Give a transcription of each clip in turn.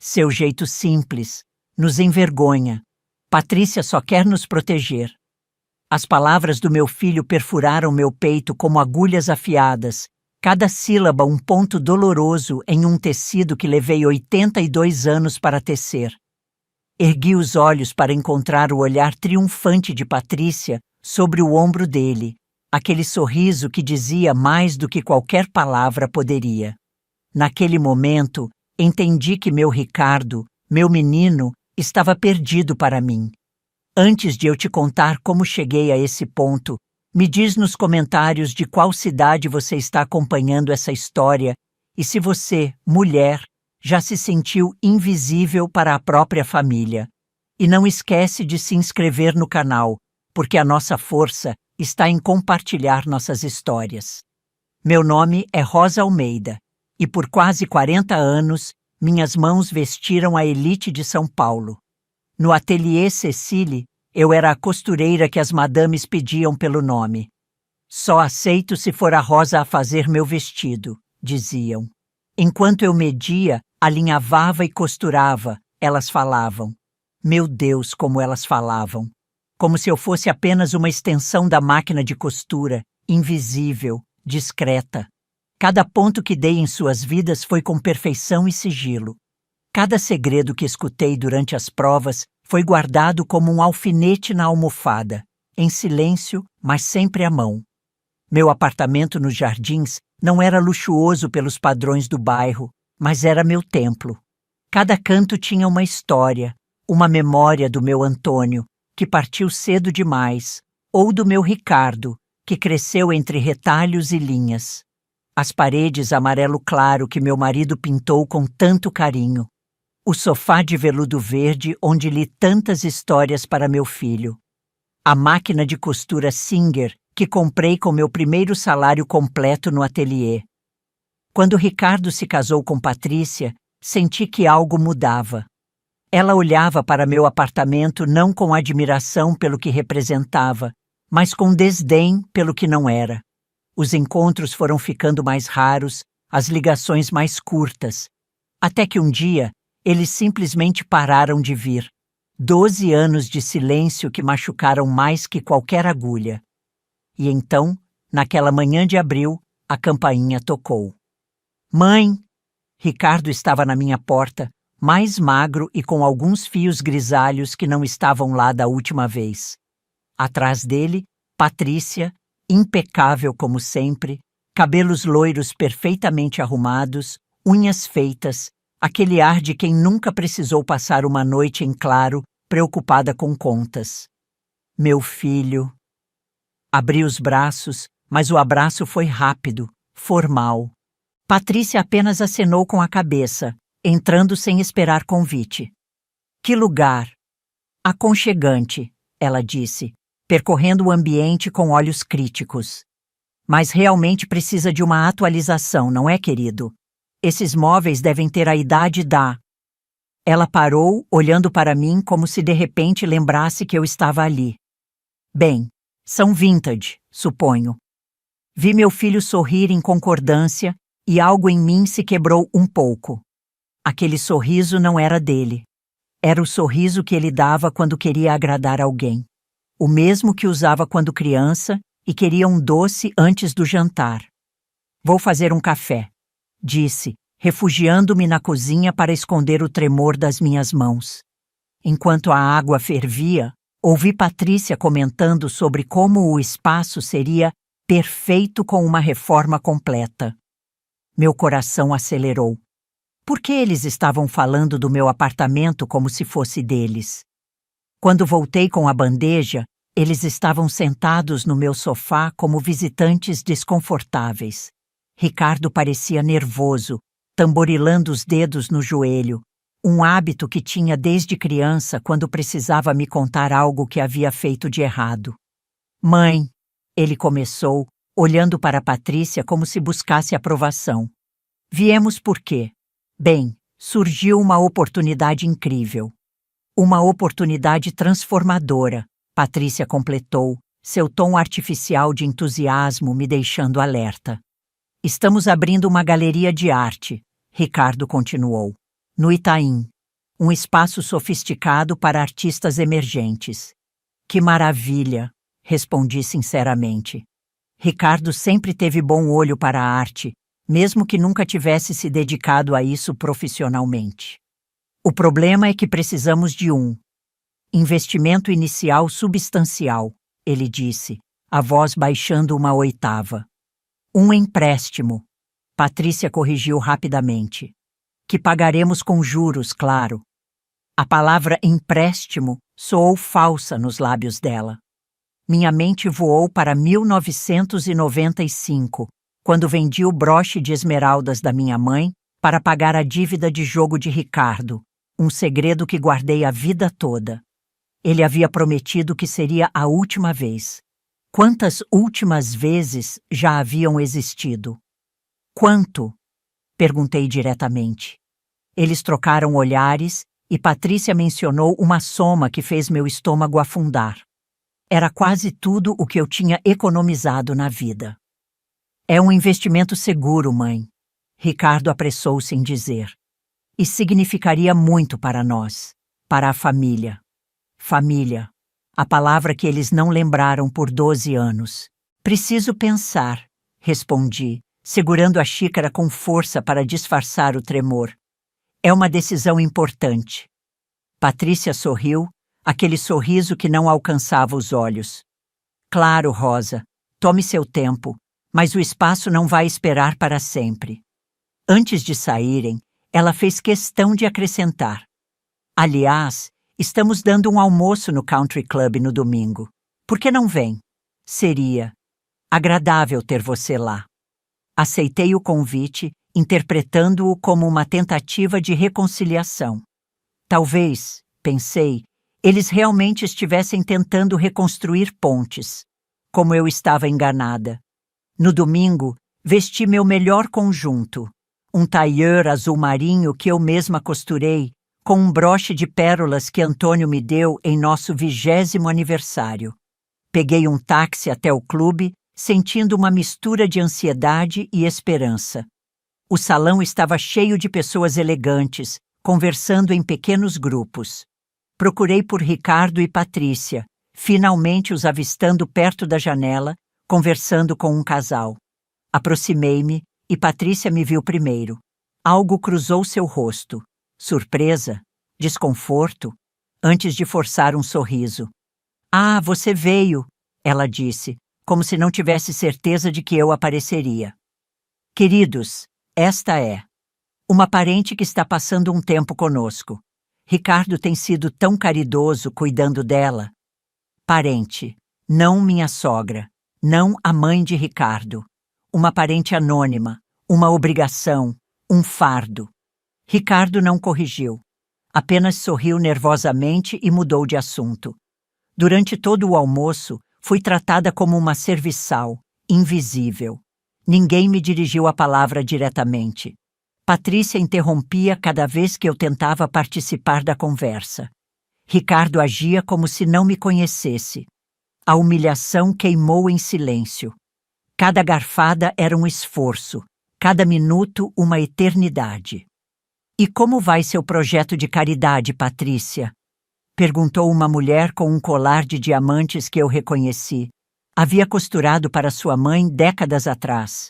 Seu jeito simples nos envergonha. Patrícia só quer nos proteger. As palavras do meu filho perfuraram meu peito como agulhas afiadas, cada sílaba um ponto doloroso em um tecido que levei 82 anos para tecer. Ergui os olhos para encontrar o olhar triunfante de Patrícia sobre o ombro dele, aquele sorriso que dizia mais do que qualquer palavra poderia. Naquele momento, entendi que meu Ricardo, meu menino, estava perdido para mim. Antes de eu te contar como cheguei a esse ponto, me diz nos comentários de qual cidade você está acompanhando essa história e se você, mulher, já se sentiu invisível para a própria família. E não esquece de se inscrever no canal, porque a nossa força está em compartilhar nossas histórias. Meu nome é Rosa Almeida, e por quase 40 anos, minhas mãos vestiram a elite de São Paulo. No ateliê Cecile, eu era a costureira que as madames pediam pelo nome. Só aceito se for a Rosa a fazer meu vestido, diziam. Enquanto eu media, alinhavava e costurava, elas falavam. Meu Deus, como elas falavam! Como se eu fosse apenas uma extensão da máquina de costura, invisível, discreta. Cada ponto que dei em suas vidas foi com perfeição e sigilo. Cada segredo que escutei durante as provas foi guardado como um alfinete na almofada, em silêncio, mas sempre à mão. Meu apartamento nos Jardins não era luxuoso pelos padrões do bairro, mas era meu templo. Cada canto tinha uma história, uma memória do meu Antônio, que partiu cedo demais, ou do meu Ricardo, que cresceu entre retalhos e linhas. As paredes amarelo claro que meu marido pintou com tanto carinho. O sofá de veludo verde onde li tantas histórias para meu filho. A máquina de costura Singer que comprei com meu primeiro salário completo no ateliê. Quando Ricardo se casou com Patrícia, senti que algo mudava. Ela olhava para meu apartamento não com admiração pelo que representava, mas com desdém pelo que não era. Os encontros foram ficando mais raros, as ligações mais curtas, até que um dia eles simplesmente pararam de vir. 12 anos de silêncio que machucaram mais que qualquer agulha. E então, naquela manhã de abril, a campainha tocou. Mãe! Ricardo estava na minha porta, mais magro e com alguns fios grisalhos que não estavam lá da última vez. Atrás dele, Patrícia, impecável como sempre, cabelos loiros perfeitamente arrumados, unhas feitas, aquele ar de quem nunca precisou passar uma noite em claro, preocupada com contas. Meu filho. Abri os braços, mas o abraço foi rápido, formal. Patrícia apenas acenou com a cabeça, entrando sem esperar convite. Que lugar! Aconchegante, ela disse, percorrendo o ambiente com olhos críticos. Mas realmente precisa de uma atualização, não é, querido? Esses móveis devem ter a idade da... Ela parou, olhando para mim como se de repente lembrasse que eu estava ali. Bem, são vintage, suponho. Vi meu filho sorrir em concordância e algo em mim se quebrou um pouco. Aquele sorriso não era dele. Era o sorriso que ele dava quando queria agradar alguém. O mesmo que usava quando criança e queria um doce antes do jantar. Vou fazer um café, disse, refugiando-me na cozinha para esconder o tremor das minhas mãos. Enquanto a água fervia, ouvi Patrícia comentando sobre como o espaço seria perfeito com uma reforma completa. Meu coração acelerou. Por que eles estavam falando do meu apartamento como se fosse deles? Quando voltei com a bandeja, eles estavam sentados no meu sofá como visitantes desconfortáveis. Ricardo parecia nervoso, tamborilando os dedos no joelho, um hábito que tinha desde criança quando precisava me contar algo que havia feito de errado. Mãe, ele começou, olhando para Patrícia como se buscasse aprovação. Viemos por quê? Bem, surgiu uma oportunidade incrível. Uma oportunidade transformadora, Patrícia completou, seu tom artificial de entusiasmo me deixando alerta. Estamos abrindo uma galeria de arte, Ricardo continuou, no Itaim, um espaço sofisticado para artistas emergentes. Que maravilha, respondi sinceramente. Ricardo sempre teve bom olho para a arte, mesmo que nunca tivesse se dedicado a isso profissionalmente. O problema é que precisamos de um investimento inicial substancial, ele disse, a voz baixando uma oitava. Um empréstimo, Patrícia corrigiu rapidamente. Que pagaremos com juros, claro. A palavra empréstimo soou falsa nos lábios dela. Minha mente voou para 1995, quando vendi o broche de esmeraldas da minha mãe para pagar a dívida de jogo de Ricardo, um segredo que guardei a vida toda. Ele havia prometido que seria a última vez. Quantas últimas vezes já haviam existido? Quanto? Perguntei diretamente. Eles trocaram olhares e Patrícia mencionou uma soma que fez meu estômago afundar. Era quase tudo o que eu tinha economizado na vida. É um investimento seguro, mãe. Ricardo apressou-se em dizer. E significaria muito para nós, para a família. Família, a palavra que eles não lembraram por 12 anos. Preciso pensar, respondi, segurando a xícara com força para disfarçar o tremor. É uma decisão importante. Patrícia sorriu, aquele sorriso que não alcançava os olhos. Claro, Rosa, tome seu tempo, mas o espaço não vai esperar para sempre. Antes de saírem, ela fez questão de acrescentar. Aliás, estamos dando um almoço no Country Club no domingo. Por que não vem? Seria agradável ter você lá. Aceitei o convite, interpretando-o como uma tentativa de reconciliação. Talvez, pensei, eles realmente estivessem tentando reconstruir pontes. Como eu estava enganada. No domingo, vesti meu melhor conjunto, um tailleur azul marinho que eu mesma costurei, com um broche de pérolas que Antônio me deu em nosso 20º aniversário. Peguei um táxi até o clube, sentindo uma mistura de ansiedade e esperança. O salão estava cheio de pessoas elegantes, conversando em pequenos grupos. Procurei por Ricardo e Patrícia, finalmente os avistando perto da janela, conversando com um casal. Aproximei-me e Patrícia me viu primeiro. Algo cruzou seu rosto. Surpresa? Desconforto? Antes de forçar um sorriso. Ah, você veio, ela disse, como se não tivesse certeza de que eu apareceria. Queridos, esta é uma parente que está passando um tempo conosco. Ricardo tem sido tão caridoso cuidando dela. Parente, não minha sogra, não a mãe de Ricardo. Uma parente anônima, uma obrigação, um fardo. Ricardo não corrigiu. Apenas sorriu nervosamente e mudou de assunto. Durante todo o almoço, fui tratada como uma serviçal, invisível. Ninguém me dirigiu a palavra diretamente. Patrícia interrompia cada vez que eu tentava participar da conversa. Ricardo agia como se não me conhecesse. A humilhação queimou em silêncio. Cada garfada era um esforço, cada minuto uma eternidade. E como vai seu projeto de caridade, Patrícia? Perguntou uma mulher com um colar de diamantes que eu reconheci. Havia costurado para sua mãe décadas atrás.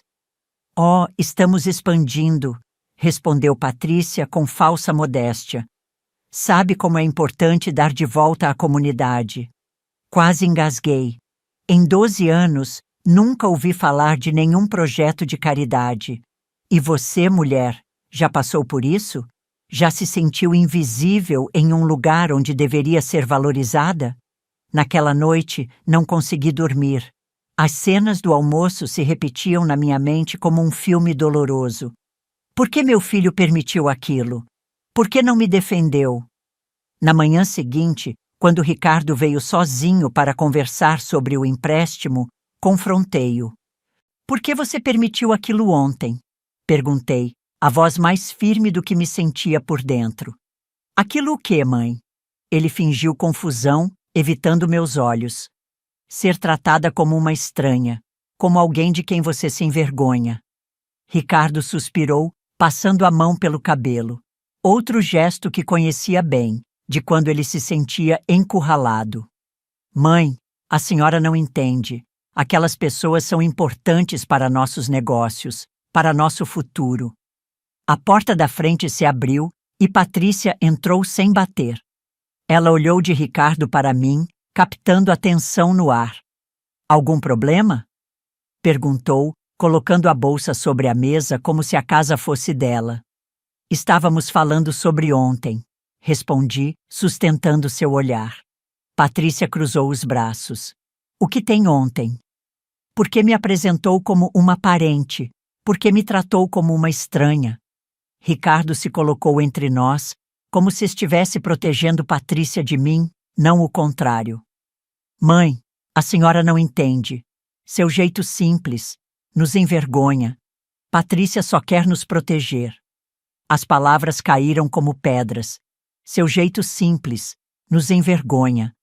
Oh, estamos expandindo, respondeu Patrícia com falsa modéstia. Sabe como é importante dar de volta à comunidade. Quase engasguei. Em 12 anos, nunca ouvi falar de nenhum projeto de caridade. E você, mulher, já passou por isso? Já se sentiu invisível em um lugar onde deveria ser valorizada? Naquela noite, não consegui dormir. As cenas do almoço se repetiam na minha mente como um filme doloroso. Por que meu filho permitiu aquilo? Por que não me defendeu? Na manhã seguinte, quando Ricardo veio sozinho para conversar sobre o empréstimo, confrontei-o. Por que você permitiu aquilo ontem? Perguntei, a voz mais firme do que me sentia por dentro. Aquilo o quê, mãe? Ele fingiu confusão, evitando meus olhos. Ser tratada como uma estranha, como alguém de quem você se envergonha. Ricardo suspirou, passando a mão pelo cabelo. outro gesto que conhecia bem, de quando ele se sentia encurralado. Mãe, a senhora não entende. Aquelas pessoas são importantes para nossos negócios, para nosso futuro. A porta da frente se abriu e Patrícia entrou sem bater. Ela olhou de Ricardo para mim, captando a tensão no ar. Algum problema? Perguntou, colocando a bolsa sobre a mesa como se a casa fosse dela. Estávamos falando sobre ontem, respondi, sustentando seu olhar. Patrícia cruzou os braços. O que tem ontem? Por que me apresentou como uma parente? Por que me tratou como uma estranha? Ricardo se colocou entre nós, como se estivesse protegendo Patrícia de mim, não o contrário. Mãe, a senhora não entende. Seu jeito simples nos envergonha. Patrícia só quer nos proteger. As palavras caíram como pedras. Seu jeito simples nos envergonha.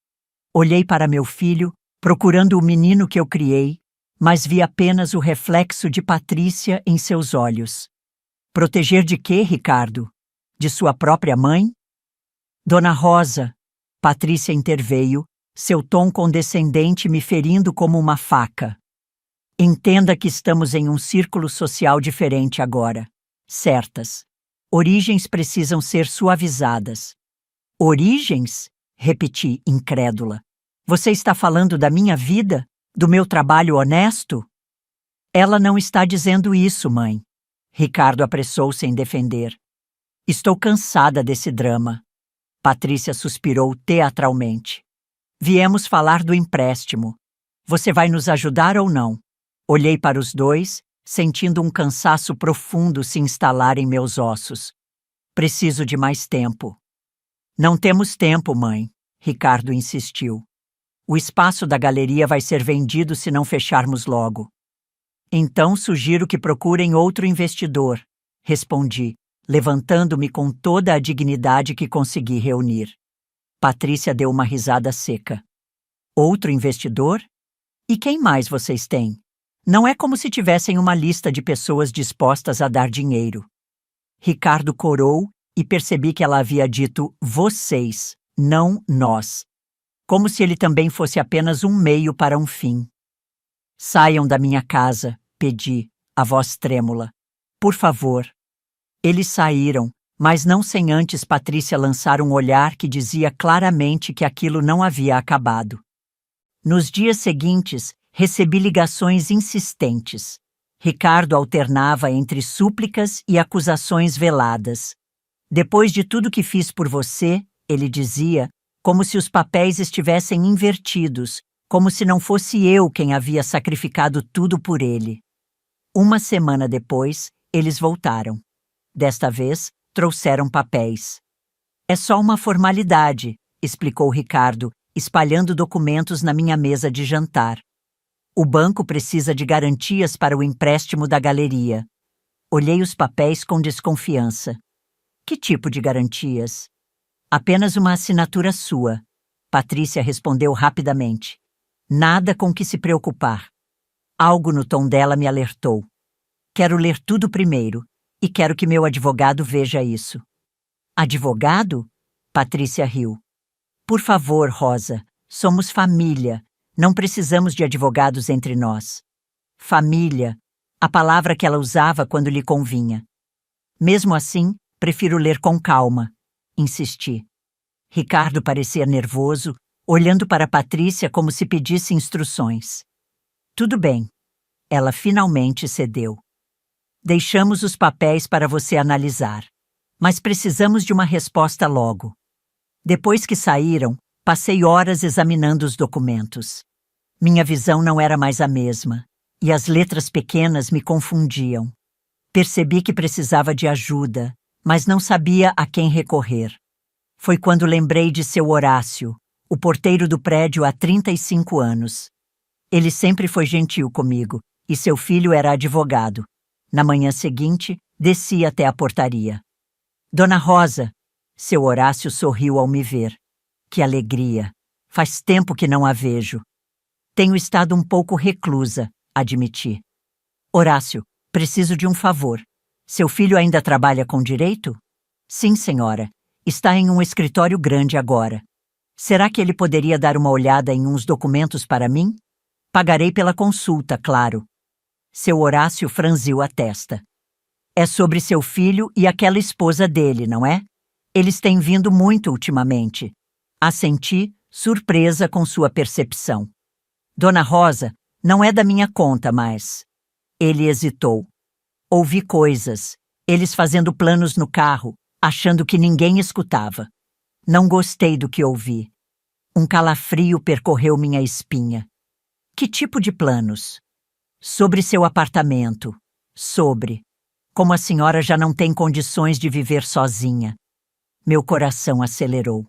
Olhei para meu filho, procurando o menino que eu criei, mas vi apenas o reflexo de Patrícia em seus olhos. Proteger de quê, Ricardo? De sua própria mãe? Dona Rosa, Patrícia interveio, seu tom condescendente me ferindo como uma faca. Entenda que estamos em um círculo social diferente agora. Certas. Origens precisam ser suavizadas. Origens? Repeti, incrédula. Você está falando da minha vida? Do meu trabalho honesto? Ela não está dizendo isso, mãe. Ricardo apressou-se em defender. Estou cansada desse drama. Patrícia suspirou teatralmente. Viemos falar do empréstimo. Você vai nos ajudar ou não? Olhei para os dois, sentindo um cansaço profundo se instalar em meus ossos. Preciso de mais tempo. Não temos tempo, mãe, Ricardo insistiu. O espaço da galeria vai ser vendido se não fecharmos logo. Então sugiro que procurem outro investidor, respondi, levantando-me com toda a dignidade que consegui reunir. Patrícia deu uma risada seca. Outro investidor? E quem mais vocês têm? Não é como se tivessem uma lista de pessoas dispostas a dar dinheiro. Ricardo corou e percebi que ela havia dito vocês, não nós. Como se ele também fosse apenas um meio para um fim. Saiam da minha casa, pedi, a voz trêmula. Por favor. Eles saíram, mas não sem antes Patrícia lançar um olhar que dizia claramente que aquilo não havia acabado. Nos dias seguintes, recebi ligações insistentes. Ricardo alternava entre súplicas e acusações veladas. Depois de tudo que fiz por você, ele dizia, como se os papéis estivessem invertidos, como se não fosse eu quem havia sacrificado tudo por ele. Uma semana depois, eles voltaram. Desta vez, trouxeram papéis. É só uma formalidade, explicou Ricardo, espalhando documentos na minha mesa de jantar. O banco precisa de garantias para o empréstimo da galeria. Olhei os papéis com desconfiança. Que tipo de garantias? Apenas uma assinatura sua. Patrícia respondeu rapidamente. Nada com que se preocupar. Algo no tom dela me alertou. Quero ler tudo primeiro e quero que meu advogado veja isso. Advogado? Patrícia riu. Por favor, Rosa, somos família. Não precisamos de advogados entre nós. Família, a palavra que ela usava quando lhe convinha. Mesmo assim, prefiro ler com calma, insisti. Ricardo parecia nervoso, olhando para Patrícia como se pedisse instruções. Tudo bem. Ela finalmente cedeu. Deixamos os papéis para você analisar, mas precisamos de uma resposta logo. Depois que saíram, passei horas examinando os documentos. Minha visão não era mais a mesma, e as letras pequenas me confundiam. Percebi que precisava de ajuda, mas não sabia a quem recorrer. Foi quando lembrei de seu Horácio, o porteiro do prédio há 35 anos. Ele sempre foi gentil comigo, e seu filho era advogado. Na manhã seguinte, desci até a portaria. Dona Rosa, seu Horácio sorriu ao me ver. Que alegria! Faz tempo que não a vejo. Tenho estado um pouco reclusa, admiti. Horácio, preciso de um favor. Seu filho ainda trabalha com direito? Sim, senhora. Está em um escritório grande agora. Será que ele poderia dar uma olhada em uns documentos para mim? Pagarei pela consulta, claro. Seu Horácio franziu a testa. É sobre seu filho e aquela esposa dele, não é? Eles têm vindo muito ultimamente. Assenti, surpresa com sua percepção. Dona Rosa, não é da minha conta, mas... Ele hesitou. Ouvi coisas, eles fazendo planos no carro, achando que ninguém escutava. Não gostei do que ouvi. Um calafrio percorreu minha espinha. Que tipo de planos? Sobre seu apartamento. Sobre. Como a senhora já não tem condições de viver sozinha. Meu coração acelerou.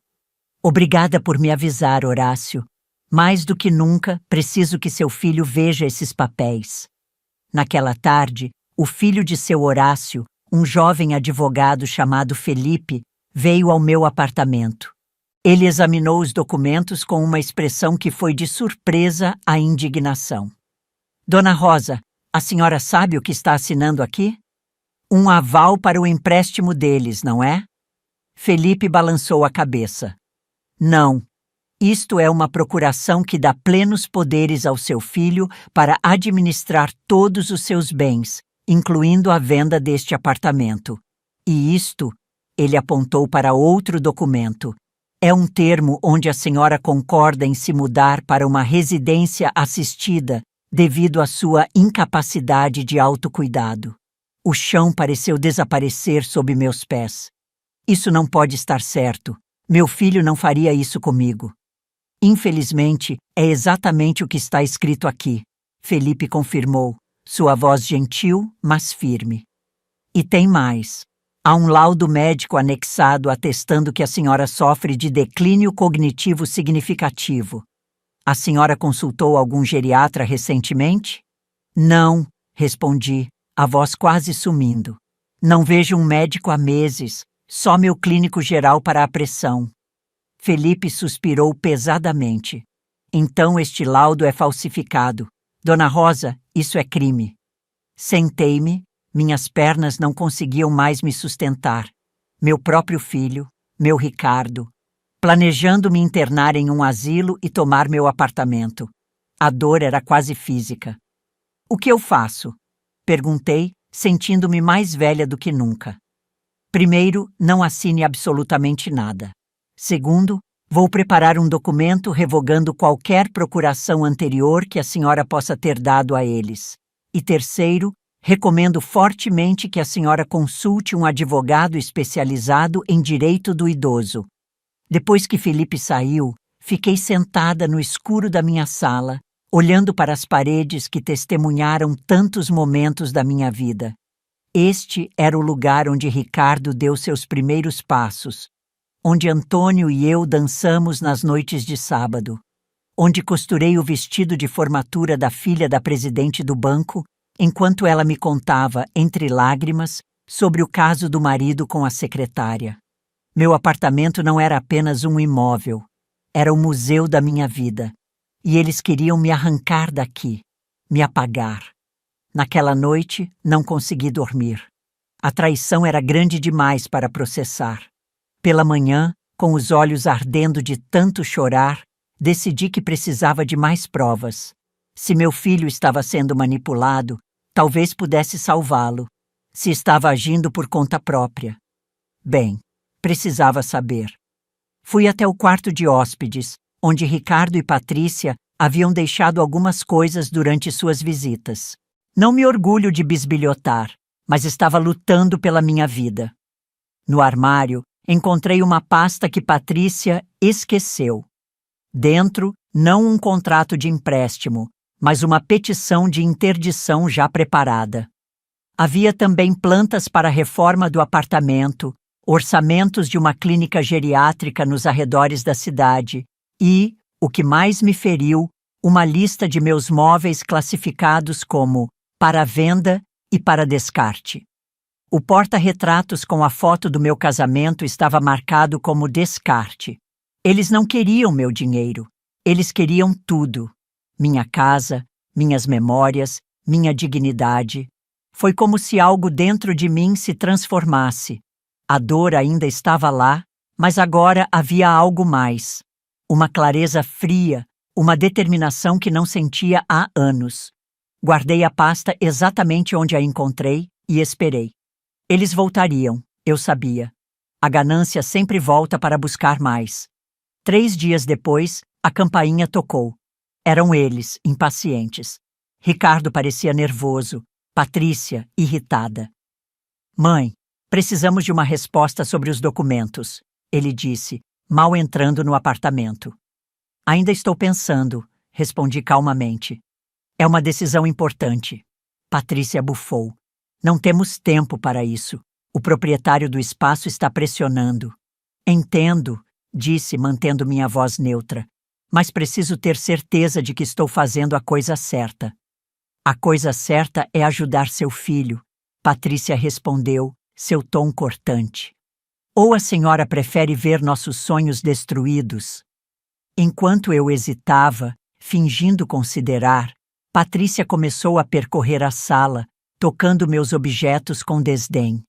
Obrigada por me avisar, Horácio. Mais do que nunca, preciso que seu filho veja esses papéis. Naquela tarde, o filho de seu Horácio, um jovem advogado chamado Felipe, veio ao meu apartamento. Ele examinou os documentos com uma expressão que foi de surpresa à indignação. Dona Rosa, a senhora sabe o que está assinando aqui? Um aval para o empréstimo deles, não é? Felipe balançou a cabeça. Não. Isto é uma procuração que dá plenos poderes ao seu filho para administrar todos os seus bens, incluindo a venda deste apartamento. E isto, ele apontou para outro documento, é um termo onde a senhora concorda em se mudar para uma residência assistida devido à sua incapacidade de autocuidado. O chão pareceu desaparecer sob meus pés. Isso não pode estar certo. Meu filho não faria isso comigo. Infelizmente, é exatamente o que está escrito aqui, Felipe confirmou, sua voz gentil, mas firme. E tem mais. Há um laudo médico anexado atestando que a senhora sofre de declínio cognitivo significativo. A senhora consultou algum geriatra recentemente? Não, respondi, a voz quase sumindo. Não vejo um médico há meses, só meu clínico geral para a pressão. Felipe suspirou pesadamente. Então este laudo é falsificado. Dona Rosa, isso é crime. Sentei-me, minhas pernas não conseguiam mais me sustentar. Meu próprio filho, meu Ricardo, planejando me internar em um asilo e tomar meu apartamento. A dor era quase física. O que eu faço? Perguntei, sentindo-me mais velha do que nunca. Primeiro, não assine absolutamente nada. Segundo, vou preparar um documento revogando qualquer procuração anterior que a senhora possa ter dado a eles. E terceiro, recomendo fortemente que a senhora consulte um advogado especializado em direito do idoso. Depois que Felipe saiu, fiquei sentada no escuro da minha sala, olhando para as paredes que testemunharam tantos momentos da minha vida. Este era o lugar onde Ricardo deu seus primeiros passos, onde Antônio e eu dançamos nas noites de sábado, onde costurei o vestido de formatura da filha da presidente do banco, enquanto ela me contava, entre lágrimas, sobre o caso do marido com a secretária. Meu apartamento não era apenas um imóvel, era o museu da minha vida, e eles queriam me arrancar daqui, me apagar. Naquela noite, não consegui dormir. A traição era grande demais para processar. Pela manhã, com os olhos ardendo de tanto chorar, decidi que precisava de mais provas. Se meu filho estava sendo manipulado, talvez pudesse salvá-lo. Se estava agindo por conta própria. Bem, precisava saber. Fui até o quarto de hóspedes, onde Ricardo e Patrícia haviam deixado algumas coisas durante suas visitas. Não me orgulho de bisbilhotar, mas estava lutando pela minha vida. No armário, encontrei uma pasta que Patrícia esqueceu. Dentro, não um contrato de empréstimo, mas uma petição de interdição já preparada. Havia também plantas para a reforma do apartamento, orçamentos de uma clínica geriátrica nos arredores da cidade e, o que mais me feriu, uma lista de meus móveis classificados como para venda e para descarte. O porta-retratos com a foto do meu casamento estava marcado como descarte. Eles não queriam meu dinheiro. Eles queriam tudo. Minha casa, minhas memórias, minha dignidade. Foi como se algo dentro de mim se transformasse. A dor ainda estava lá, mas agora havia algo mais. Uma clareza fria, uma determinação que não sentia há anos. Guardei a pasta exatamente onde a encontrei e esperei. Eles voltariam, eu sabia. A ganância sempre volta para buscar mais. 3 dias depois, a campainha tocou. Eram eles, impacientes. Ricardo parecia nervoso, Patrícia, irritada. Mãe, precisamos de uma resposta sobre os documentos, ele disse, mal entrando no apartamento. Ainda estou pensando, respondi calmamente. É uma decisão importante. Patrícia bufou. Não temos tempo para isso. O proprietário do espaço está pressionando. Entendo, disse, mantendo minha voz neutra, mas preciso ter certeza de que estou fazendo a coisa certa. A coisa certa é ajudar seu filho, Patrícia respondeu, seu tom cortante. Ou a senhora prefere ver nossos sonhos destruídos? Enquanto eu hesitava, fingindo considerar, Patrícia começou a percorrer a sala, tocando meus objetos com desdém.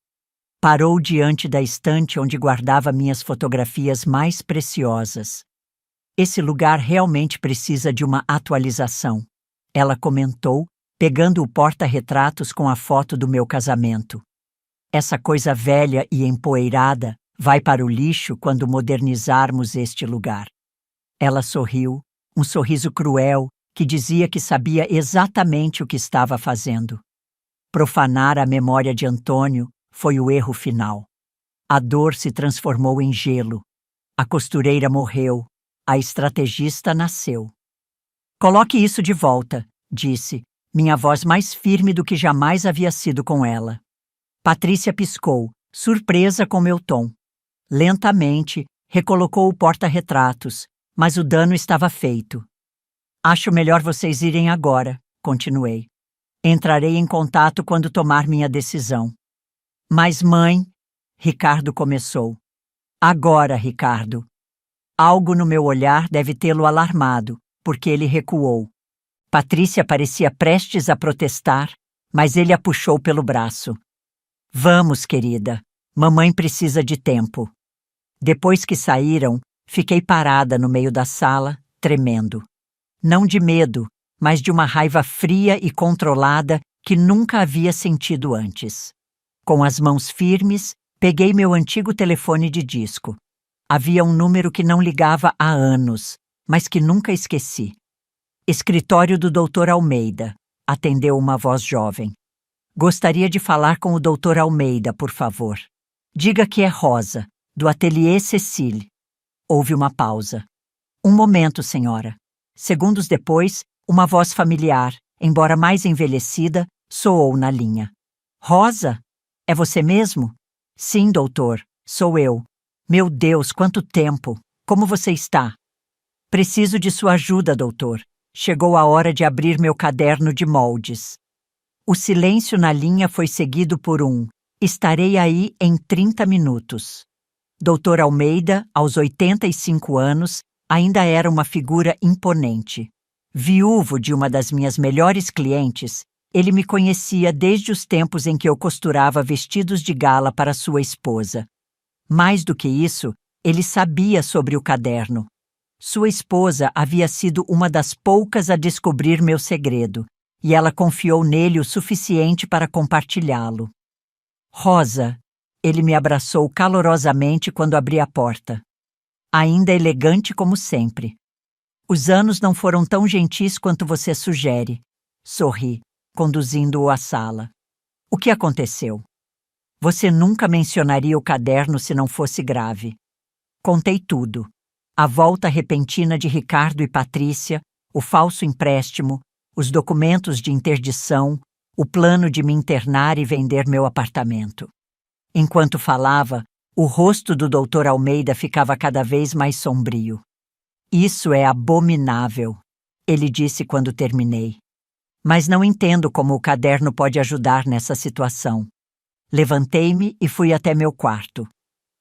Parou diante da estante onde guardava minhas fotografias mais preciosas. Esse lugar realmente precisa de uma atualização, ela comentou, pegando o porta-retratos com a foto do meu casamento. Essa coisa velha e empoeirada vai para o lixo quando modernizarmos este lugar. Ela sorriu, um sorriso cruel que dizia que sabia exatamente o que estava fazendo. Profanar a memória de Antônio foi o erro final. A dor se transformou em gelo. A costureira morreu. A estrategista nasceu. Coloque isso de volta, disse, minha voz mais firme do que jamais havia sido com ela. Patrícia piscou, surpresa com meu tom. Lentamente, recolocou o porta-retratos, mas o dano estava feito. Acho melhor vocês irem agora, continuei. Entrarei em contato quando tomar minha decisão. Mas, mãe, Ricardo começou. Agora, Ricardo. Algo no meu olhar deve tê-lo alarmado, porque ele recuou. Patrícia parecia prestes a protestar, mas ele a puxou pelo braço. Vamos, querida. Mamãe precisa de tempo. Depois que saíram, fiquei parada no meio da sala, tremendo. Não de medo, mas de uma raiva fria e controlada que nunca havia sentido antes. Com as mãos firmes, peguei meu antigo telefone de disco. Havia um número que não ligava há anos, mas que nunca esqueci. Escritório do Dr. Almeida, atendeu uma voz jovem. Gostaria de falar com o Dr. Almeida, por favor. Diga que é Rosa, do Ateliê Cecile. Houve uma pausa. Um momento, senhora. Segundos depois, uma voz familiar, embora mais envelhecida, soou na linha. Rosa? É você mesmo? Sim, doutor, sou eu. Meu Deus, quanto tempo! Como você está? Preciso de sua ajuda, doutor. Chegou a hora de abrir meu caderno de moldes. O silêncio na linha foi seguido por um estarei aí em 30 minutos. Dr. Almeida, aos 85 anos, ainda era uma figura imponente. Viúvo de uma das minhas melhores clientes, ele me conhecia desde os tempos em que eu costurava vestidos de gala para sua esposa. Mais do que isso, ele sabia sobre o caderno. Sua esposa havia sido uma das poucas a descobrir meu segredo, e ela confiou nele o suficiente para compartilhá-lo. Rosa, ele me abraçou calorosamente quando abri a porta. Ainda elegante como sempre. Os anos não foram tão gentis quanto você sugere. Sorri, conduzindo-o à sala. O que aconteceu? Você nunca mencionaria o caderno se não fosse grave. Contei tudo. A volta repentina de Ricardo e Patrícia, o falso empréstimo, os documentos de interdição, o plano de me internar e vender meu apartamento. Enquanto falava, o rosto do Dr. Almeida ficava cada vez mais sombrio. Isso é abominável, ele disse quando terminei. Mas não entendo como o caderno pode ajudar nessa situação. Levantei-me e fui até meu quarto.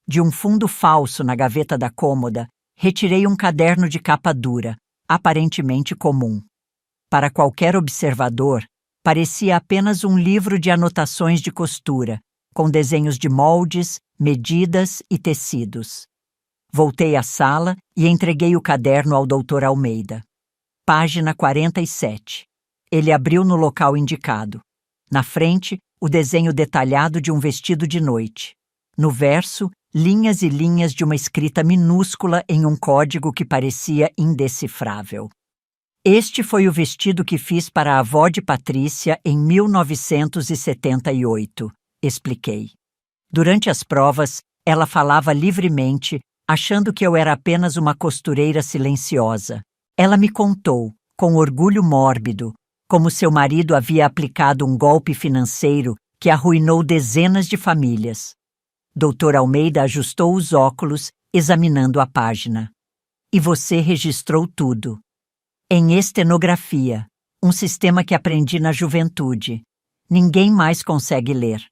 De um fundo falso na gaveta da cômoda, retirei um caderno de capa dura, aparentemente comum. Para qualquer observador, parecia apenas um livro de anotações de costura, com desenhos de moldes, medidas e tecidos. Voltei à sala e entreguei o caderno ao Dr. Almeida. Página 47. Ele abriu no local indicado. Na frente, o desenho detalhado de um vestido de noite. No verso, linhas e linhas de uma escrita minúscula em um código que parecia indecifrável. Este foi o vestido que fiz para a avó de Patrícia em 1978, expliquei. Durante as provas, ela falava livremente, achando que eu era apenas uma costureira silenciosa. Ela me contou, com orgulho mórbido, como seu marido havia aplicado um golpe financeiro que arruinou dezenas de famílias. Dr. Almeida ajustou os óculos, examinando a página. E você registrou tudo. Em estenografia, um sistema que aprendi na juventude. Ninguém mais consegue ler.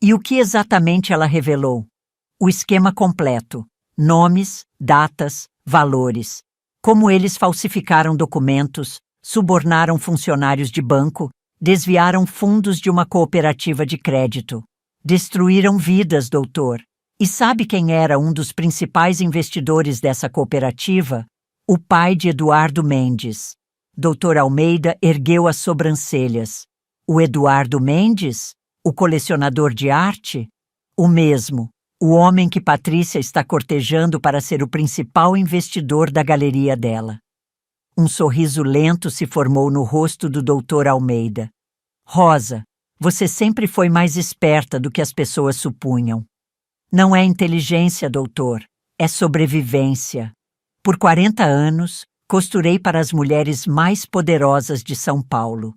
E o que exatamente ela revelou? O esquema completo. Nomes, datas, valores. Como eles falsificaram documentos, subornaram funcionários de banco, desviaram fundos de uma cooperativa de crédito. Destruíram vidas, doutor. E sabe quem era um dos principais investidores dessa cooperativa? O pai de Eduardo Mendes. Dr. Almeida ergueu as sobrancelhas. O Eduardo Mendes? O colecionador de arte? O mesmo. O homem que Patrícia está cortejando para ser o principal investidor da galeria dela. Um sorriso lento se formou no rosto do Dr. Almeida. Rosa, você sempre foi mais esperta do que as pessoas supunham. Não é inteligência, doutor, é sobrevivência. Por 40 anos, costurei para as mulheres mais poderosas de São Paulo.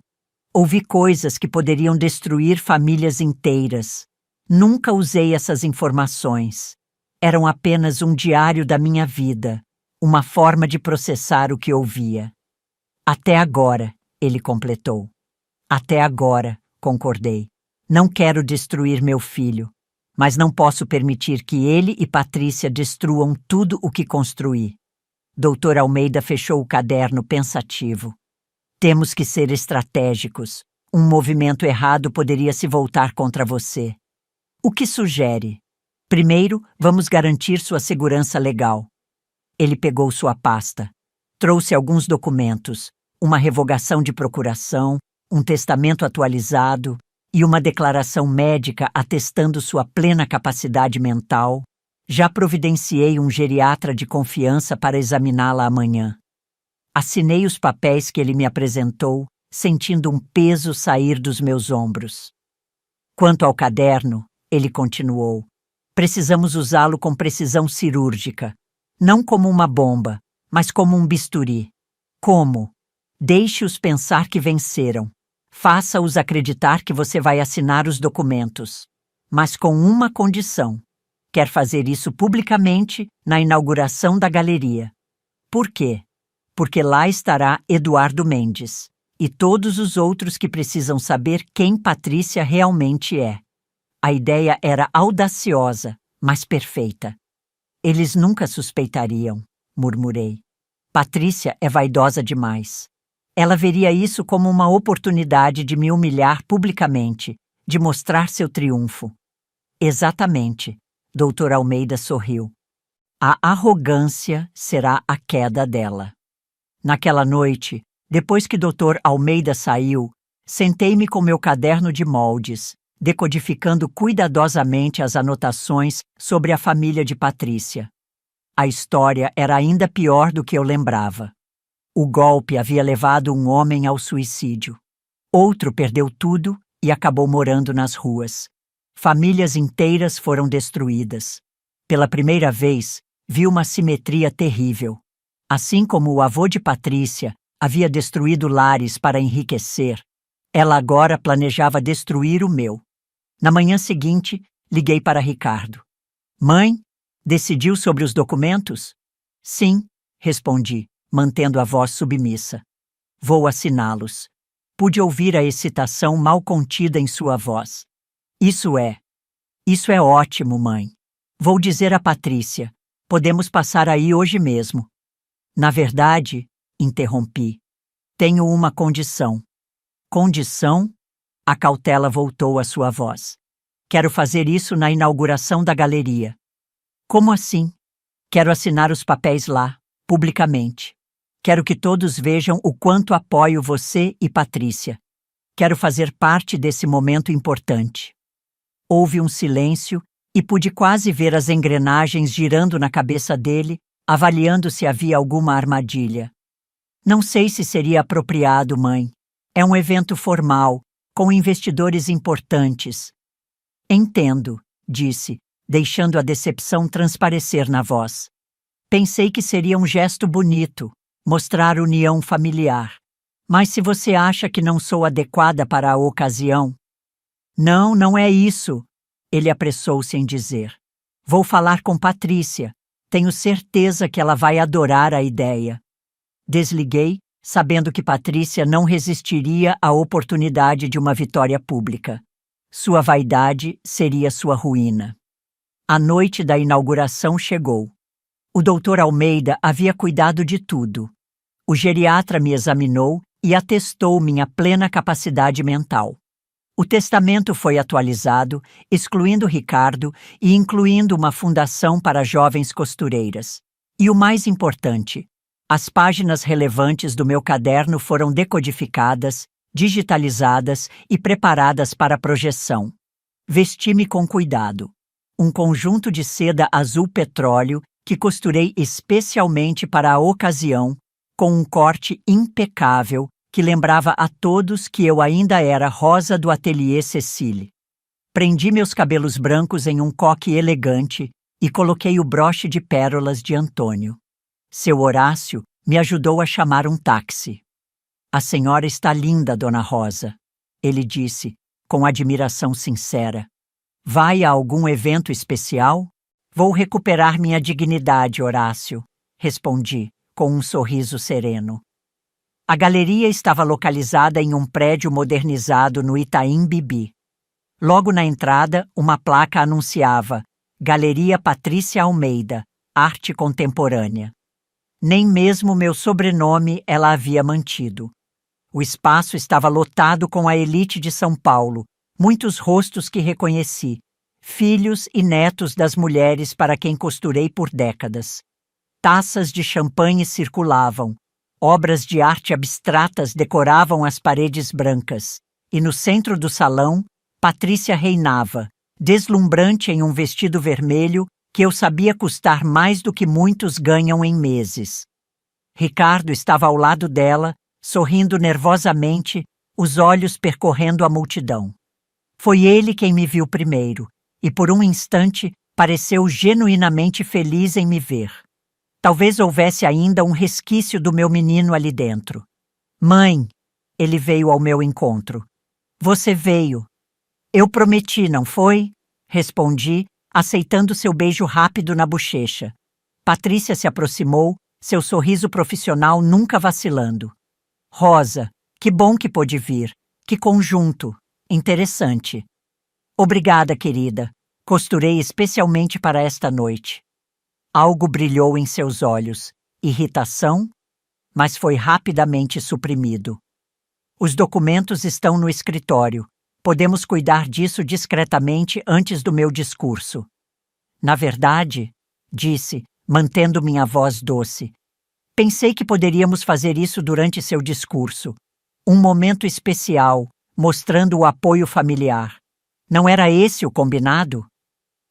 Ouvi coisas que poderiam destruir famílias inteiras. Nunca usei essas informações. Eram apenas um diário da minha vida, uma forma de processar o que ouvia. Até agora, ele completou. Até agora, concordei. Não quero destruir meu filho, mas não posso permitir que ele e Patrícia destruam tudo o que construí. Dr. Almeida fechou o caderno pensativo. Temos que ser estratégicos. Um movimento errado poderia se voltar contra você. O que sugere? Primeiro, vamos garantir sua segurança legal. Ele pegou sua pasta. Trouxe alguns documentos, uma revogação de procuração, um testamento atualizado e uma declaração médica atestando sua plena capacidade mental. Já providenciei um geriatra de confiança para examiná-la amanhã. Assinei os papéis que ele me apresentou, sentindo um peso sair dos meus ombros. Quanto ao caderno, ele continuou, precisamos usá-lo com precisão cirúrgica, não como uma bomba, mas como um bisturi. Como? Deixe-os pensar que venceram. Faça-os acreditar que você vai assinar os documentos, mas com uma condição. Quer fazer isso publicamente na inauguração da galeria. Por quê? Porque lá estará Eduardo Mendes e todos os outros que precisam saber quem Patrícia realmente é. A ideia era audaciosa, mas perfeita. Eles nunca suspeitariam, murmurei. Patrícia é vaidosa demais. Ela veria isso como uma oportunidade de me humilhar publicamente, de mostrar seu triunfo. Exatamente, Dr. Almeida sorriu. A arrogância será a queda dela. Naquela noite, depois que Dr. Almeida saiu, sentei-me com meu caderno de moldes, decodificando cuidadosamente as anotações sobre a família de Patrícia. A história era ainda pior do que eu lembrava. O golpe havia levado um homem ao suicídio. Outro perdeu tudo e acabou morando nas ruas. Famílias inteiras foram destruídas. Pela primeira vez, vi uma simetria terrível. Assim como o avô de Patrícia havia destruído lares para enriquecer, ela agora planejava destruir o meu. Na manhã seguinte, liguei para Ricardo. Mãe, decidiu sobre os documentos? Sim, respondi, mantendo a voz submissa. Vou assiná-los. Pude ouvir a excitação mal contida em sua voz. Isso é ótimo, mãe. Vou dizer a Patrícia. Podemos passar aí hoje mesmo. Na verdade, interrompi, tenho uma condição. Condição? A cautela voltou à sua voz. Quero fazer isso na inauguração da galeria. Como assim? Quero assinar os papéis lá, publicamente. Quero que todos vejam o quanto apoio você e Patrícia. Quero fazer parte desse momento importante. Houve um silêncio e pude quase ver as engrenagens girando na cabeça dele, avaliando se havia alguma armadilha. Não sei se seria apropriado, mãe. É um evento formal, com investidores importantes. Entendo, disse, deixando a decepção transparecer na voz. Pensei que seria um gesto bonito, mostrar união familiar. Mas se você acha que não sou adequada para a ocasião... Não, não é isso, ele apressou-se em dizer. Vou falar com Patrícia. Tenho certeza que ela vai adorar a ideia. Desliguei, sabendo que Patrícia não resistiria à oportunidade de uma vitória pública. Sua vaidade seria sua ruína. A noite da inauguração chegou. O Dr. Almeida havia cuidado de tudo. O geriatra me examinou e atestou minha plena capacidade mental. O testamento foi atualizado, excluindo Ricardo e incluindo uma fundação para jovens costureiras. E o mais importante, as páginas relevantes do meu caderno foram decodificadas, digitalizadas e preparadas para projeção. Vesti-me com cuidado. Um conjunto de seda azul petróleo que costurei especialmente para a ocasião, com um corte impecável que lembrava a todos que eu ainda era Rosa do Ateliê Cecile. Prendi meus cabelos brancos em um coque elegante e coloquei o broche de pérolas de Antônio. Seu Horácio me ajudou a chamar um táxi. A senhora está linda, Dona Rosa, ele disse, com admiração sincera. Vai a algum evento especial? Vou recuperar minha dignidade, Horácio, respondi, com um sorriso sereno. A galeria estava localizada em um prédio modernizado no Itaim Bibi. Logo na entrada, uma placa anunciava Galeria Patrícia Almeida, Arte Contemporânea. Nem mesmo meu sobrenome ela havia mantido. O espaço estava lotado com a elite de São Paulo, muitos rostos que reconheci, filhos e netos das mulheres para quem costurei por décadas. Taças de champanhe circulavam, obras de arte abstratas decoravam as paredes brancas, e no centro do salão, Patrícia reinava, deslumbrante em um vestido vermelho que eu sabia custar mais do que muitos ganham em meses. Ricardo estava ao lado dela, sorrindo nervosamente, os olhos percorrendo a multidão. Foi ele quem me viu primeiro, e por um instante pareceu genuinamente feliz em me ver. Talvez houvesse ainda um resquício do meu menino ali dentro. Mãe, ele veio ao meu encontro. Você veio. Eu prometi, não foi? Respondi, aceitando seu beijo rápido na bochecha. Patrícia se aproximou, seu sorriso profissional nunca vacilando. Rosa, que bom que pôde vir. Que conjunto. Interessante. Obrigada, querida. Costurei especialmente para esta noite. Algo brilhou em seus olhos. Irritação? Mas foi rapidamente suprimido. Os documentos estão no escritório. Podemos cuidar disso discretamente antes do meu discurso. Na verdade, disse, mantendo minha voz doce, pensei que poderíamos fazer isso durante seu discurso. Um momento especial, mostrando o apoio familiar. Não era esse o combinado?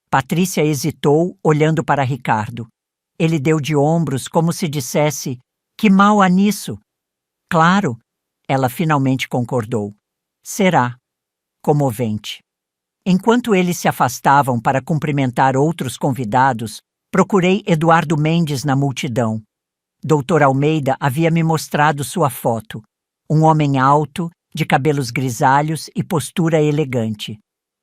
Patrícia hesitou, olhando para Ricardo. Ele deu de ombros, como se dissesse, que mal há nisso? Claro, ela finalmente concordou. Será. Comovente. Enquanto eles se afastavam para cumprimentar outros convidados, procurei Eduardo Mendes na multidão. Dr. Almeida havia me mostrado sua foto. Um homem alto, de cabelos grisalhos e postura elegante.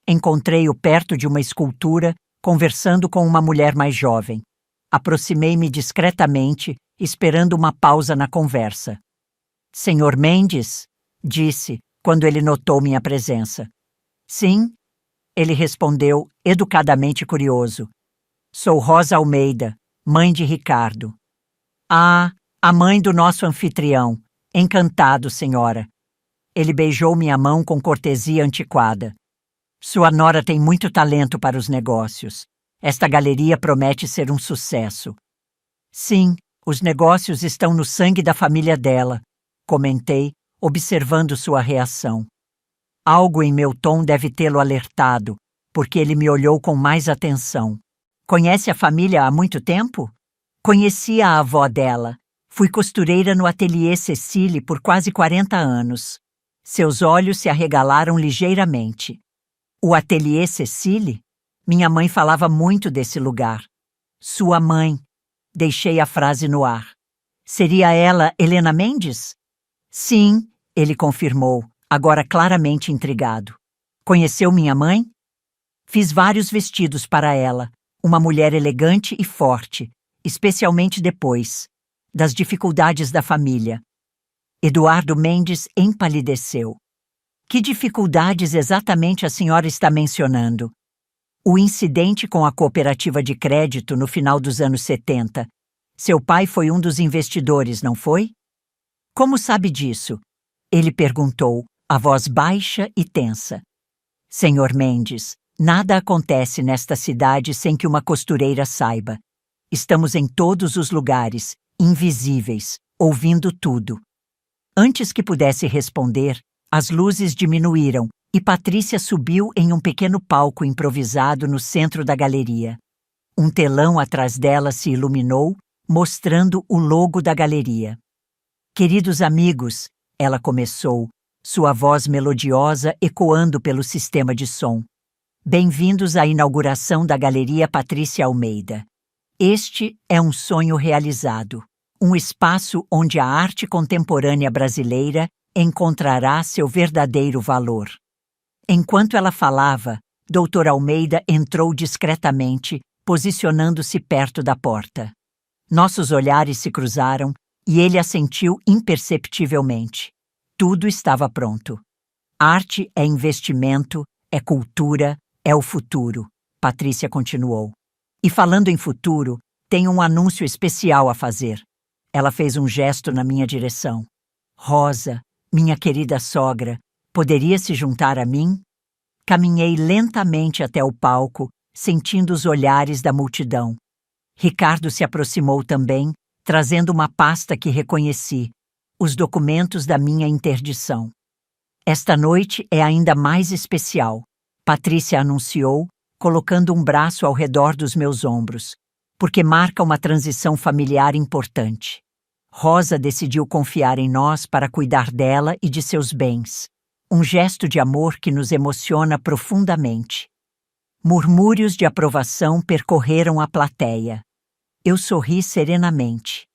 Encontrei-o perto de uma escultura, conversando com uma mulher mais jovem. Aproximei-me discretamente, esperando uma pausa na conversa. Senhor Mendes? Disse, quando ele notou minha presença. Sim, ele respondeu, educadamente curioso. Sou Rosa Almeida, mãe de Ricardo. Ah, a mãe do nosso anfitrião. Encantado, senhora. Ele beijou minha mão com cortesia antiquada. Sua nora tem muito talento para os negócios. Esta galeria promete ser um sucesso. Sim, os negócios estão no sangue da família dela, comentei, observando sua reação. Algo em meu tom deve tê-lo alertado, porque ele me olhou com mais atenção. Conhece a família há muito tempo? Conhecia a avó dela. Fui costureira no ateliê Cecile por quase 40 anos. Seus olhos se arregalaram ligeiramente. O ateliê Cecile? Minha mãe falava muito desse lugar. Sua mãe. Deixei a frase no ar. Seria ela Helena Mendes? Sim, ele confirmou, agora claramente intrigado. Conheceu minha mãe? Fiz vários vestidos para ela, uma mulher elegante e forte, especialmente depois das dificuldades da família. Eduardo Mendes empalideceu. Que dificuldades exatamente a senhora está mencionando? O incidente com a cooperativa de crédito no final dos anos 70. Seu pai foi um dos investidores, não foi? Como sabe disso? Ele perguntou, a voz baixa e tensa. Senhor Mendes, nada acontece nesta cidade sem que uma costureira saiba. Estamos em todos os lugares, invisíveis, ouvindo tudo. Antes que pudesse responder, as luzes diminuíram e Patrícia subiu em um pequeno palco improvisado no centro da galeria. Um telão atrás dela se iluminou, mostrando o logo da galeria. Queridos amigos, ela começou, sua voz melodiosa ecoando pelo sistema de som. Bem-vindos à inauguração da Galeria Patrícia Almeida. Este é um sonho realizado, um espaço onde a arte contemporânea brasileira encontrará seu verdadeiro valor. Enquanto ela falava, Dr. Almeida entrou discretamente, posicionando-se perto da porta. Nossos olhares se cruzaram e ele assentiu imperceptivelmente. Tudo estava pronto. Arte é investimento, é cultura, é o futuro, Patrícia continuou. E falando em futuro, tenho um anúncio especial a fazer. Ela fez um gesto na minha direção. Rosa, minha querida sogra, poderia se juntar a mim? Caminhei lentamente até o palco, sentindo os olhares da multidão. Ricardo se aproximou também, trazendo uma pasta que reconheci, os documentos da minha interdição. Esta noite é ainda mais especial, Patrícia anunciou, colocando um braço ao redor dos meus ombros, porque marca uma transição familiar importante. Rosa decidiu confiar em nós para cuidar dela e de seus bens. Um gesto de amor que nos emociona profundamente. Murmúrios de aprovação percorreram a plateia. Eu sorri serenamente.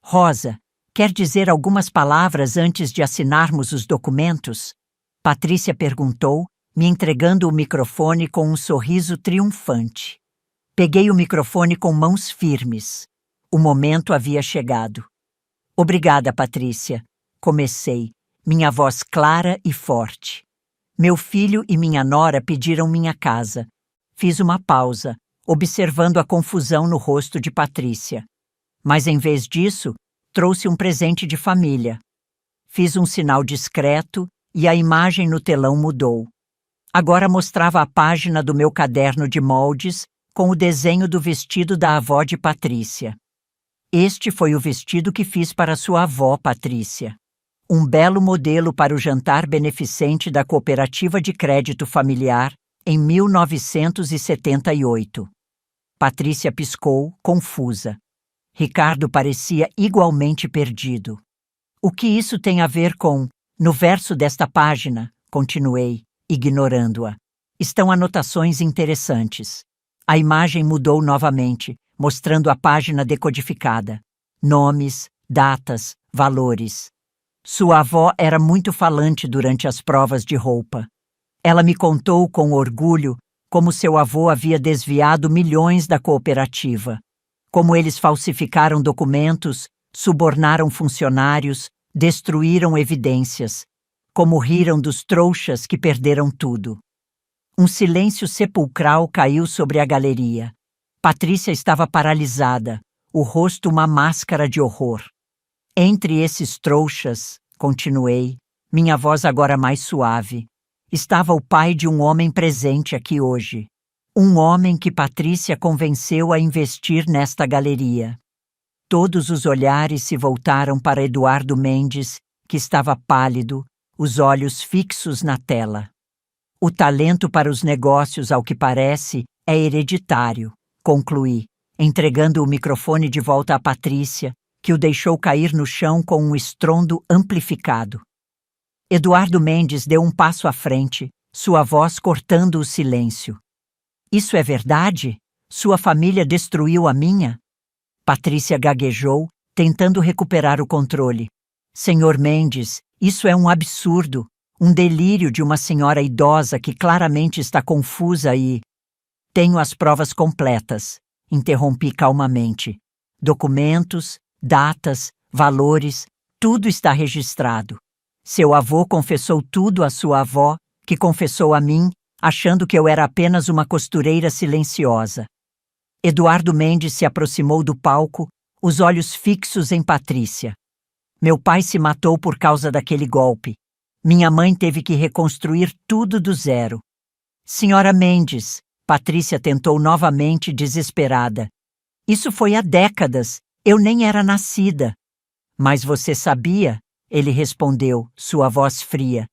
Rosa, quer dizer algumas palavras antes de assinarmos os documentos? Patrícia perguntou, me entregando o microfone com um sorriso triunfante. Peguei o microfone com mãos firmes. O momento havia chegado. Obrigada, Patrícia. Comecei, minha voz clara e forte. Meu filho e minha nora pediram minha casa. Fiz uma pausa, observando a confusão no rosto de Patrícia. Mas, em vez disso, trouxe um presente de família. Fiz um sinal discreto e a imagem no telão mudou. Agora mostrava a página do meu caderno de moldes com o desenho do vestido da avó de Patrícia. Este foi o vestido que fiz para sua avó, Patrícia. Um belo modelo para o jantar beneficente da Cooperativa de Crédito Familiar em 1978. Patrícia piscou, confusa. Ricardo parecia igualmente perdido. O que isso tem a ver com... No verso desta página, continuei, ignorando-a, estão anotações interessantes. A imagem mudou novamente, mostrando a página decodificada. Nomes, datas, valores. Sua avó era muito falante durante as provas de roupa. Ela me contou com orgulho como seu avô havia desviado milhões da cooperativa, como eles falsificaram documentos, subornaram funcionários, destruíram evidências, como riram dos trouxas que perderam tudo. Um silêncio sepulcral caiu sobre a galeria. Patrícia estava paralisada, o rosto uma máscara de horror. Entre esses trouxas, continuei, minha voz agora mais suave, estava o pai de um homem presente aqui hoje. Um homem que Patrícia convenceu a investir nesta galeria. Todos os olhares se voltaram para Eduardo Mendes, que estava pálido, os olhos fixos na tela. O talento para os negócios, ao que parece, é hereditário, concluí, entregando o microfone de volta a Patrícia, que o deixou cair no chão com um estrondo amplificado. Eduardo Mendes deu um passo à frente, sua voz cortando o silêncio. Isso é verdade? Sua família destruiu a minha? Patrícia gaguejou, tentando recuperar o controle. Senhor Mendes, isso é um absurdo, um delírio de uma senhora idosa que claramente está confusa e... Tenho as provas completas, interrompi calmamente. Documentos, datas, valores, tudo está registrado. Seu avô confessou tudo à sua avó, que confessou a mim, achando que eu era apenas uma costureira silenciosa. Eduardo Mendes se aproximou do palco, os olhos fixos em Patrícia. Meu pai se matou por causa daquele golpe. Minha mãe teve que reconstruir tudo do zero. Senhora Mendes, Patrícia tentou novamente, desesperada. Isso foi há décadas, eu nem era nascida. Mas você sabia? Ele respondeu, sua voz fria.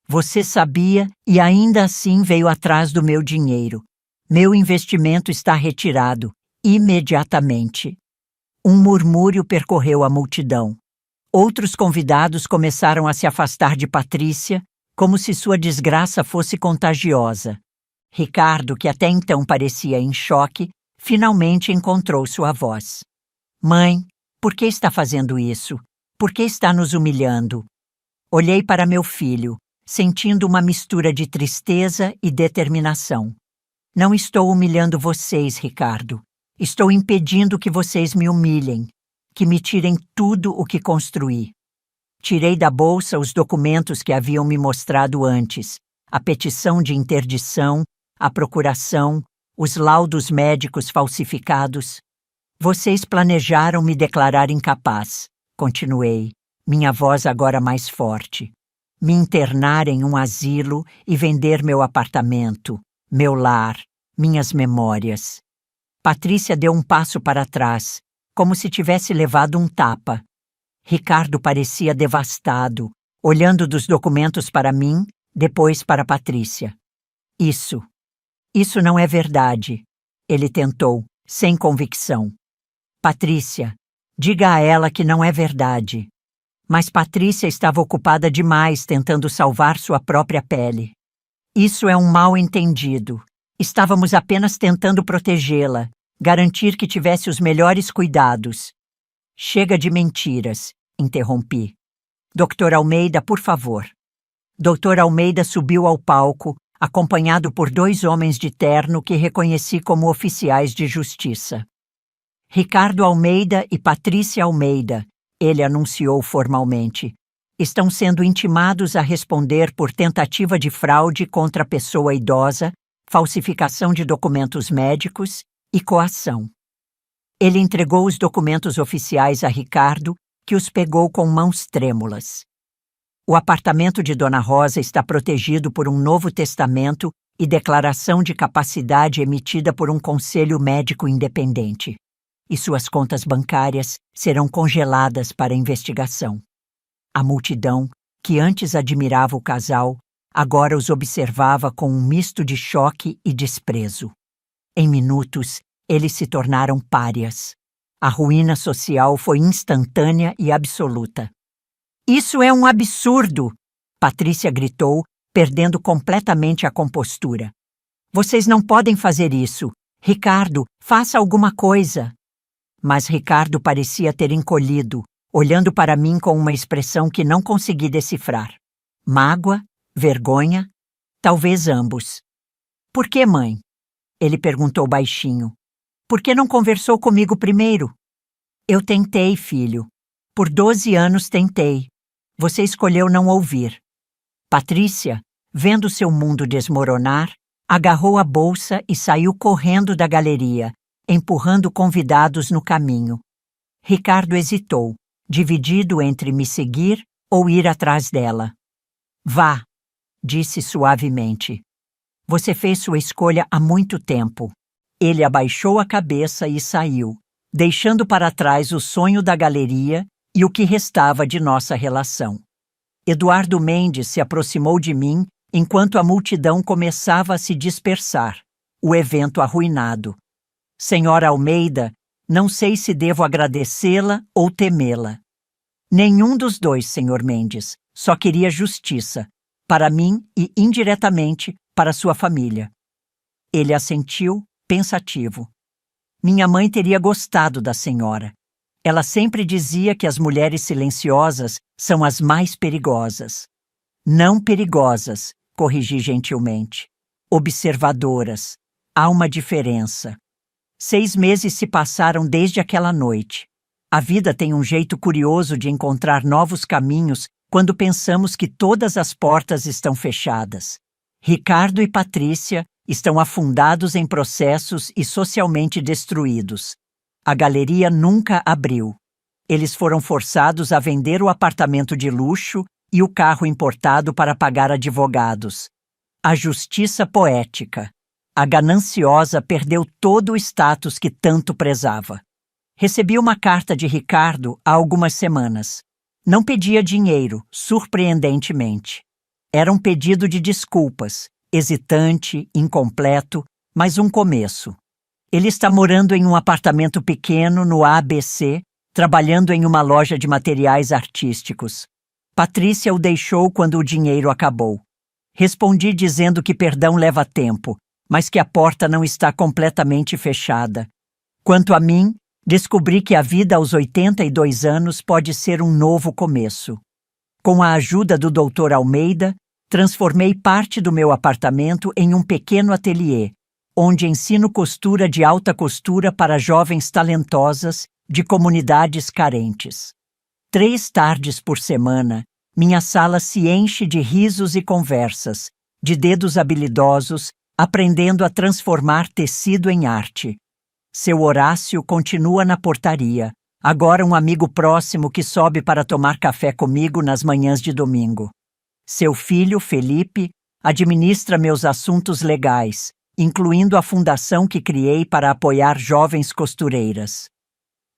Você sabia e ainda assim veio atrás do meu dinheiro. Meu investimento está retirado, imediatamente. Um murmúrio percorreu a multidão. Outros convidados começaram a se afastar de Patrícia, como se sua desgraça fosse contagiosa. Ricardo, que até então parecia em choque, finalmente encontrou sua voz. Mãe, por que está fazendo isso? Por que está nos humilhando? Olhei para meu filho, sentindo uma mistura de tristeza e determinação. Não estou humilhando vocês, Ricardo. Estou impedindo que vocês me humilhem, que me tirem tudo o que construí. Tirei da bolsa os documentos que haviam me mostrado antes, a petição de interdição, a procuração, os laudos médicos falsificados. Vocês planejaram me declarar incapaz, continuei, minha voz agora mais forte. Me internar em um asilo e vender meu apartamento, meu lar, minhas memórias. Patrícia deu um passo para trás, como se tivesse levado um tapa. Ricardo parecia devastado, olhando dos documentos para mim, depois para Patrícia. Isso não é verdade, ele tentou, sem convicção. Patrícia, diga a ela que não é verdade. Mas Patrícia estava ocupada demais tentando salvar sua própria pele. Isso é um mal-entendido. Estávamos apenas tentando protegê-la, garantir que tivesse os melhores cuidados. Chega de mentiras, interrompi. Dr. Almeida, por favor. Dr. Almeida subiu ao palco, acompanhado por 2 homens de terno que reconheci como oficiais de justiça. Ricardo Almeida e Patrícia Almeida, ele anunciou formalmente, estão sendo intimados a responder por tentativa de fraude contra a pessoa idosa, falsificação de documentos médicos e coação. Ele entregou os documentos oficiais a Ricardo, que os pegou com mãos trêmulas. O apartamento de Dona Rosa está protegido por um novo testamento e declaração de capacidade emitida por um conselho médico independente. E suas contas bancárias serão congeladas para investigação. A multidão, que antes admirava o casal, agora os observava com um misto de choque e desprezo. Em minutos, eles se tornaram párias. A ruína social foi instantânea e absoluta. Isso é um absurdo! Patrícia gritou, perdendo completamente a compostura. Vocês não podem fazer isso. Ricardo, faça alguma coisa. Mas Ricardo parecia ter encolhido, olhando para mim com uma expressão que não consegui decifrar. Mágoa? Vergonha? Talvez ambos. Por que, mãe? Ele perguntou baixinho. Por que não conversou comigo primeiro? Eu tentei, filho. Por 12 anos tentei. Você escolheu não ouvir. Patrícia, vendo seu mundo desmoronar, agarrou a bolsa e saiu correndo da galeria, empurrando convidados no caminho. Ricardo hesitou, dividido entre me seguir ou ir atrás dela. Vá, disse suavemente. Você fez sua escolha há muito tempo. Ele abaixou a cabeça e saiu, deixando para trás o sonho da galeria e o que restava de nossa relação. Eduardo Mendes se aproximou de mim enquanto a multidão começava a se dispersar, o evento arruinado. Senhora Almeida, não sei se devo agradecê-la ou temê-la. Nenhum dos dois, Senhor Mendes. Só queria justiça, para mim e indiretamente para sua família. Ele assentiu, pensativo. Minha mãe teria gostado da senhora. Ela sempre dizia que as mulheres silenciosas são as mais perigosas. Não perigosas, corrigi gentilmente. Observadoras. Há uma diferença. 6 meses se passaram desde aquela noite. A vida tem um jeito curioso de encontrar novos caminhos quando pensamos que todas as portas estão fechadas. Ricardo e Patrícia estão afundados em processos e socialmente destruídos. A galeria nunca abriu. Eles foram forçados a vender o apartamento de luxo e o carro importado para pagar advogados. A justiça poética. A gananciosa perdeu todo o status que tanto prezava. Recebi uma carta de Ricardo há algumas semanas. Não pedia dinheiro, surpreendentemente. Era um pedido de desculpas, hesitante, incompleto, mas um começo. Ele está morando em um apartamento pequeno no ABC, trabalhando em uma loja de materiais artísticos. Patrícia o deixou quando o dinheiro acabou. Respondi dizendo que perdão leva tempo, mas que a porta não está completamente fechada. Quanto a mim, descobri que a vida aos 82 anos pode ser um novo começo. Com a ajuda do Dr. Almeida, transformei parte do meu apartamento em um pequeno ateliê, onde ensino costura de alta costura para jovens talentosas de comunidades carentes. 3 tardes por semana, minha sala se enche de risos e conversas, de dedos habilidosos, aprendendo a transformar tecido em arte. Seu Horácio continua na portaria, agora um amigo próximo que sobe para tomar café comigo nas manhãs de domingo. Seu filho, Felipe, administra meus assuntos legais, incluindo a fundação que criei para apoiar jovens costureiras.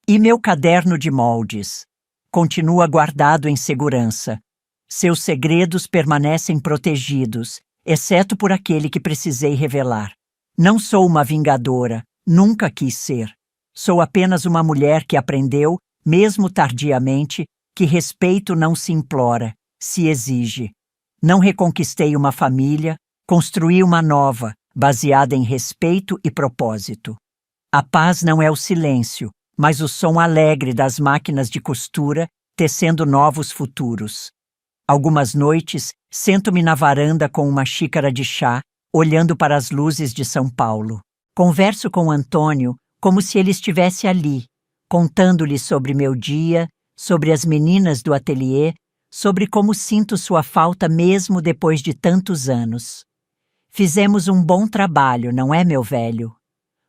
E meu caderno de moldes continua guardado em segurança. Seus segredos permanecem protegidos, exceto por aquele que precisei revelar. Não sou uma vingadora, nunca quis ser. Sou apenas uma mulher que aprendeu, mesmo tardiamente, que respeito não se implora, se exige. Não reconquistei uma família, construí uma nova, baseada em respeito e propósito. A paz não é o silêncio, mas o som alegre das máquinas de costura tecendo novos futuros. Algumas noites, sento-me na varanda com uma xícara de chá, olhando para as luzes de São Paulo. Converso com Antônio como se ele estivesse ali, contando-lhe sobre meu dia, sobre as meninas do ateliê, sobre como sinto sua falta mesmo depois de tantos anos. Fizemos um bom trabalho, não é, meu velho?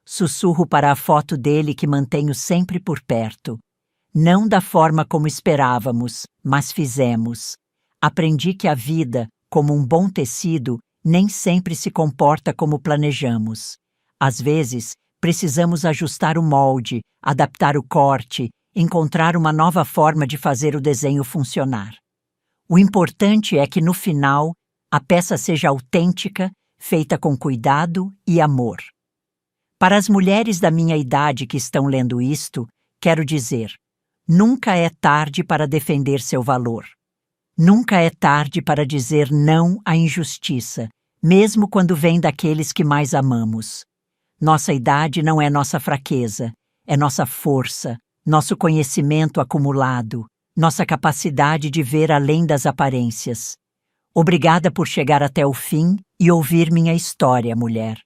Sussurro para a foto dele que mantenho sempre por perto. Não da forma como esperávamos, mas fizemos. Aprendi que a vida, como um bom tecido, nem sempre se comporta como planejamos. Às vezes, precisamos ajustar o molde, adaptar o corte, encontrar uma nova forma de fazer o desenho funcionar. O importante é que, no final, a peça seja autêntica, feita com cuidado e amor. Para as mulheres da minha idade que estão lendo isto, quero dizer: nunca é tarde para defender seu valor. Nunca é tarde para dizer não à injustiça, mesmo quando vem daqueles que mais amamos. Nossa idade não é nossa fraqueza, é nossa força, nosso conhecimento acumulado, nossa capacidade de ver além das aparências. Obrigada por chegar até o fim e ouvir minha história, mulher.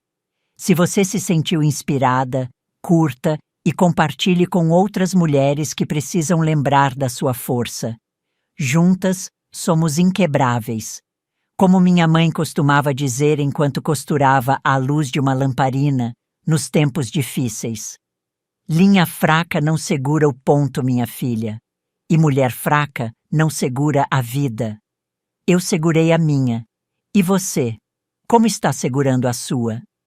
Se você se sentiu inspirada, curta e compartilhe com outras mulheres que precisam lembrar da sua força. Juntas, somos inquebráveis. Como minha mãe costumava dizer enquanto costurava à luz de uma lamparina, nos tempos difíceis. Linha fraca não segura o ponto, minha filha, e mulher fraca não segura a vida. Eu segurei a minha, E você? Como está segurando a sua?